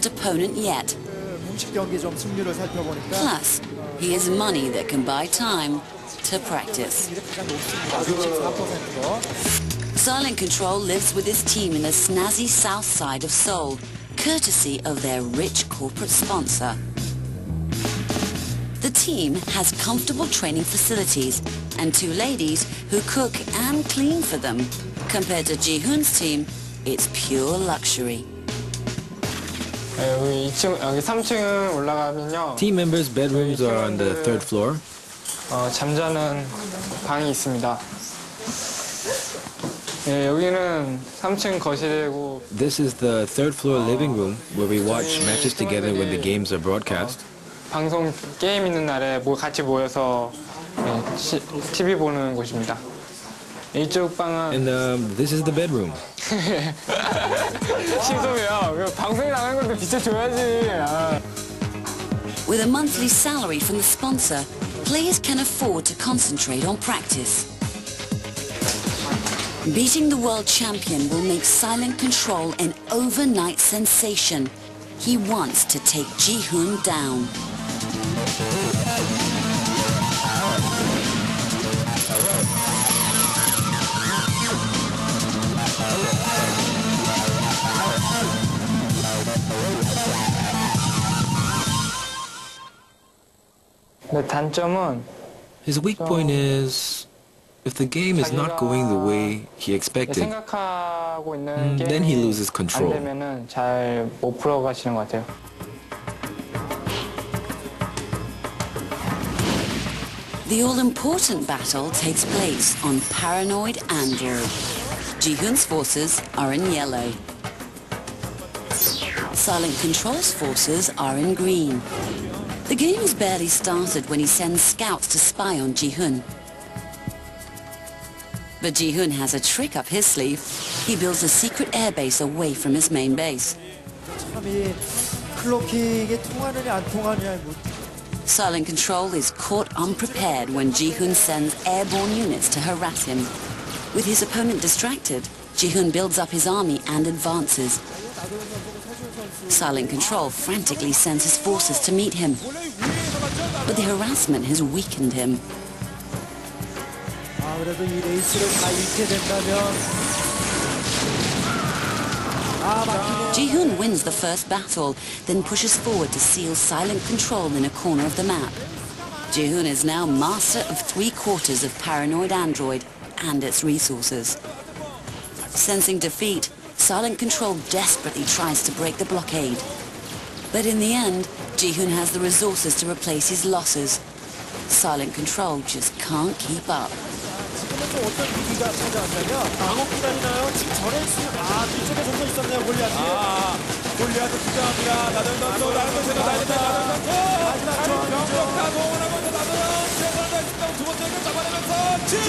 toughest opponent yet. 공식 경기 좀 승률을 살펴보니까 Plus, he has money that can buy time to practice. 가장 높습니다. 64%로. Silent Control lives with his team in the snazzy south side of Seoul, courtesy of their rich corporate sponsor. The team has comfortable training facilities and two ladies who cook and clean for them. Compared to Ji-hoon's team, it's pure luxury. 여기 3층 올라가면요. Team members' bedrooms are on the third floor. 잠자는 방이 있습니다. 여기는 3층 거실이고. This is the third floor living room where we watch matches together when the games are broadcast. 방송 게임 있는 날에 같이 모여서 TV 보는 곳입니다. 이쪽 방은 And this is the bedroom. 신소해요. 방송에 나가는 건데 비춰줘야지. With a monthly salary from the sponsor, players can afford to concentrate on practice. Beating the world champion will make Silent Control an overnight sensation. He wants to take Ji-hoon down. 단점은 His weak point is, if the game is not going the way he expected, 생각하고 있는 then he loses 안 control. 되면은 잘 못 풀어가시는 것 같아요. The all-important battle takes place on Paranoid Android. Ji-hoon's forces are in yellow. Silent Control's forces are in green. The game has barely started when he sends scouts to spy on Ji-hoon. But Ji-hoon has a trick up his sleeve. He builds a secret airbase away from his main base. 참 이 클로킹이 통하느냐 안 통하느냐. Silent Control is caught unprepared when Ji-hoon sends airborne units to harass him. With his opponent distracted, Ji-hoon builds up his army and advances. Silent Control frantically sends his forces to meet him. But the harassment has weakened him. 그래도 이 레이스를 다 잃게 된다면 Ji-hoon wins the first battle, then pushes forward to seal Silent Control in a corner of the map. Ji-hoon is now master of 3/4 of Paranoid Android and its resources. Sensing defeat, Silent Control desperately tries to break the blockade. But in the end, Ji-hoon has the resources to replace his losses. Silent Control just can't keep up. 지금은 또 어떤 위기가 찾아왔냐면 방어 기다리나요? 지금 전에 뒤쪽에 선수 있었네요. 골리앗이. 골리앗도 투자합니다. 나들 선수, 나들 선수, 나들 선수. 병력 다 동원하고 있는 나들 선수. 두 번째를 잡아내면서 지지!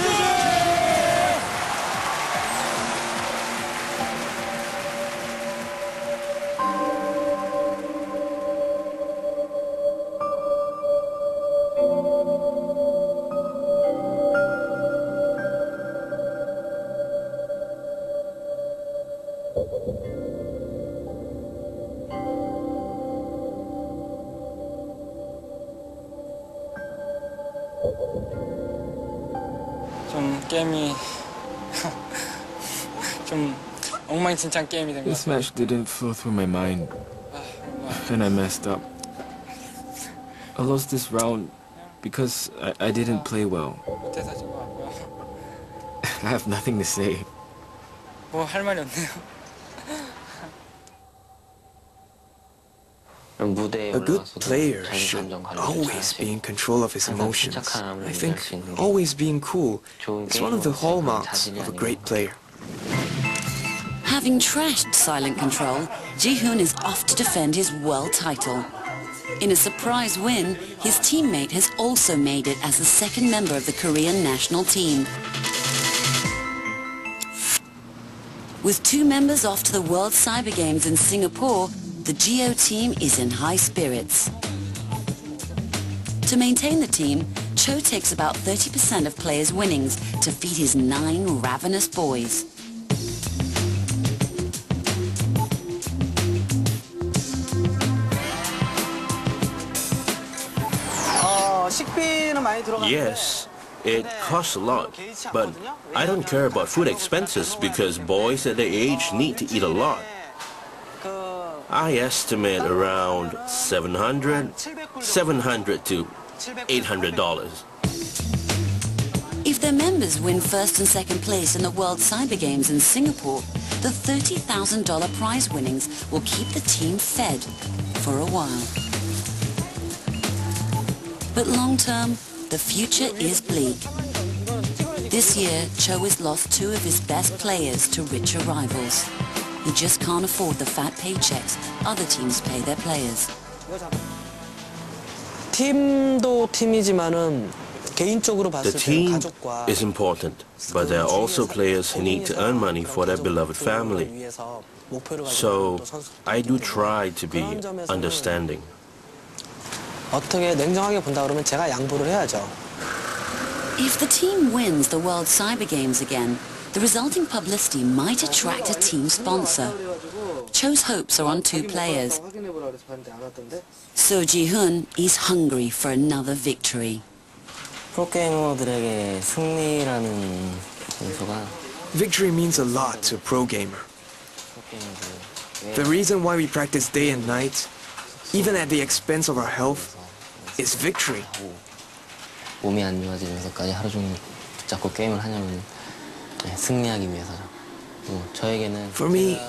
좀 게임이 좀 엉망진창 게임이 된 것 This 같아요. match didn't flow through my mind, and I messed up. I lost this round because I didn't play well. 못해서 진 것 같고요. I have nothing to say. 뭐 할 말이 없네요. A good player should always be in control of his emotions. I think always being cool is one of the hallmarks of a great player. Having trashed Silent Control, Ji-hoon is off to defend his world title. In a surprise win, his teammate has also made it as the second member of the Korean national team. With two members off to the World Cyber Games in Singapore, the Geo team is in high spirits. To maintain the team, Cho takes about 30% of players' winnings to feed his 9 ravenous boys. Yes, it costs a lot, but I don't care about food expenses because boys at their age need to eat a lot. I estimate around $700 to $800. If their members win first and second place in the World Cyber Games in Singapore, the $30,000 prize winnings will keep the team fed for a while. But long term, the future is bleak. This year, Cho has lost two of his best players to richer rivals. He just can't afford the fat paychecks other teams pay their players. 팀도 팀이지만은 개인적으로 The 봤을 때 team 가족과 is important, but there are also players who need to earn money for their beloved family. So I do try to be understanding. 어떻게 냉정하게 본다 그러면 제가 양보를 해야죠. If the team wins the World Cyber Games again, the resulting publicity might attract a team sponsor. Cho's hopes are on two players. So Ji-hoon is hungry for another victory. 프로게이머들에게 승리라는 요소가 Victory means a lot to a pro gamer. The reason why we practice day and night, even at the expense of our health, is victory. 몸이 안 좋아지면서까지 하루 종일 붙잡고 게임을 하냐면 승리하기 위해서죠. 저에게는 For me,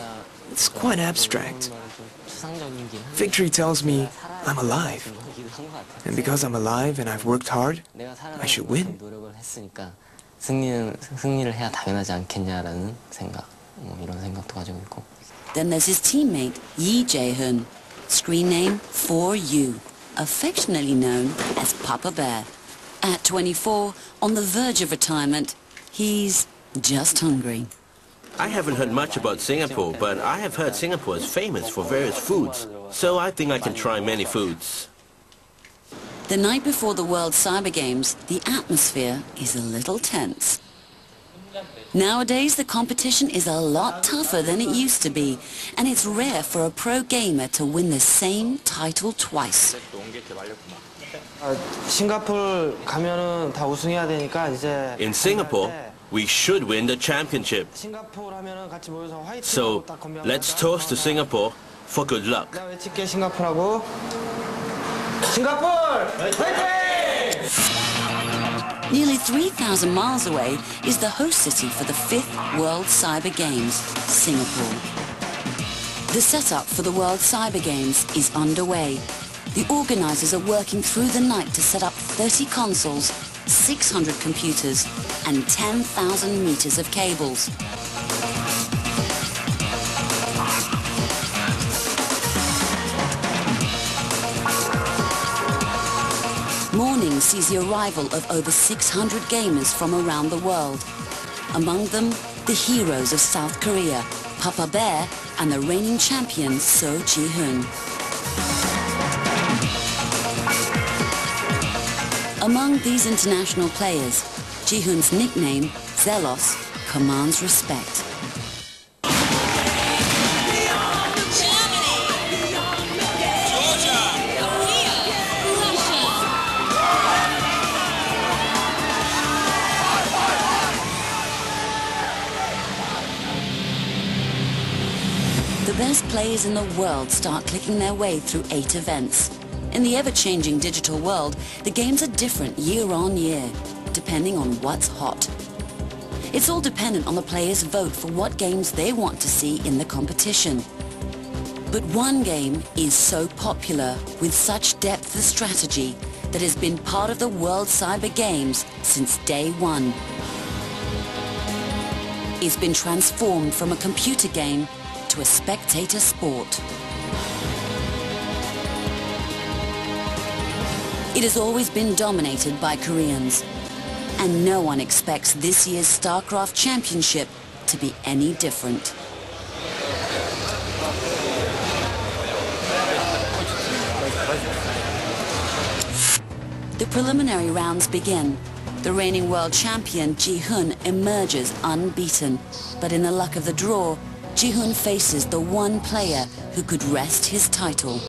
it's quite abstract. Victory tells me I'm alive. And because I'm alive and I've worked hard, I should win. 노력을 했으니까 승리를 해야 당연하지 않겠냐라는 생각, 이런 생각도 가지고 있고. Then there's his teammate, Yi Jae-hoon, screen name 4U, affectionately known as Papa Bear. At 24, on the verge of retirement, he's just hungry. I haven't heard much about Singapore, but I have heard Singapore is famous for various foods, so I think I can try many foods. The night before the World Cyber Games, the atmosphere is a little tense. Nowadays, the competition is a lot tougher than it used to be, and it's rare for a pro gamer to win the same title twice. 싱가포르 가면은 다 우승해야 되니까 이제 In Singapore, we should win the championship. 싱가포르 하면은 같이 모여서 화이팅. So let's toast to Singapore for good luck. 내가 외칠게 싱가포르하고 싱가포르 화이팅! Nearly 3,000 miles away is the host city for the 5th World Cyber Games, Singapore. The setup for the World Cyber Games is underway. The organizers are working through the night to set up 30 consoles, 600 computers, and 10,000 meters of cables. Morning sees the arrival of over 600 gamers from around the world. Among them, the heroes of South Korea, Papa Bear, and the reigning champion, So Ji-hoon. Among these international players, Ji-hoon's nickname, Zelos, commands respect. The best players in the world start clicking their way through 8 events. In the ever-changing digital world, the games are different year on year, depending on what's hot. It's all dependent on the players' vote for what games they want to see in the competition. But one game is so popular, with such depth of strategy, that has been part of the World Cyber Games since day one. It's been transformed from a computer game to a spectator sport. It has always been dominated by Koreans, and no one expects this year's StarCraft Championship to be any different. The preliminary rounds begin. The reigning world champion Ji-hoon emerges unbeaten, but in the luck of the draw, Ji-hoon faces the one player who could wrest his title.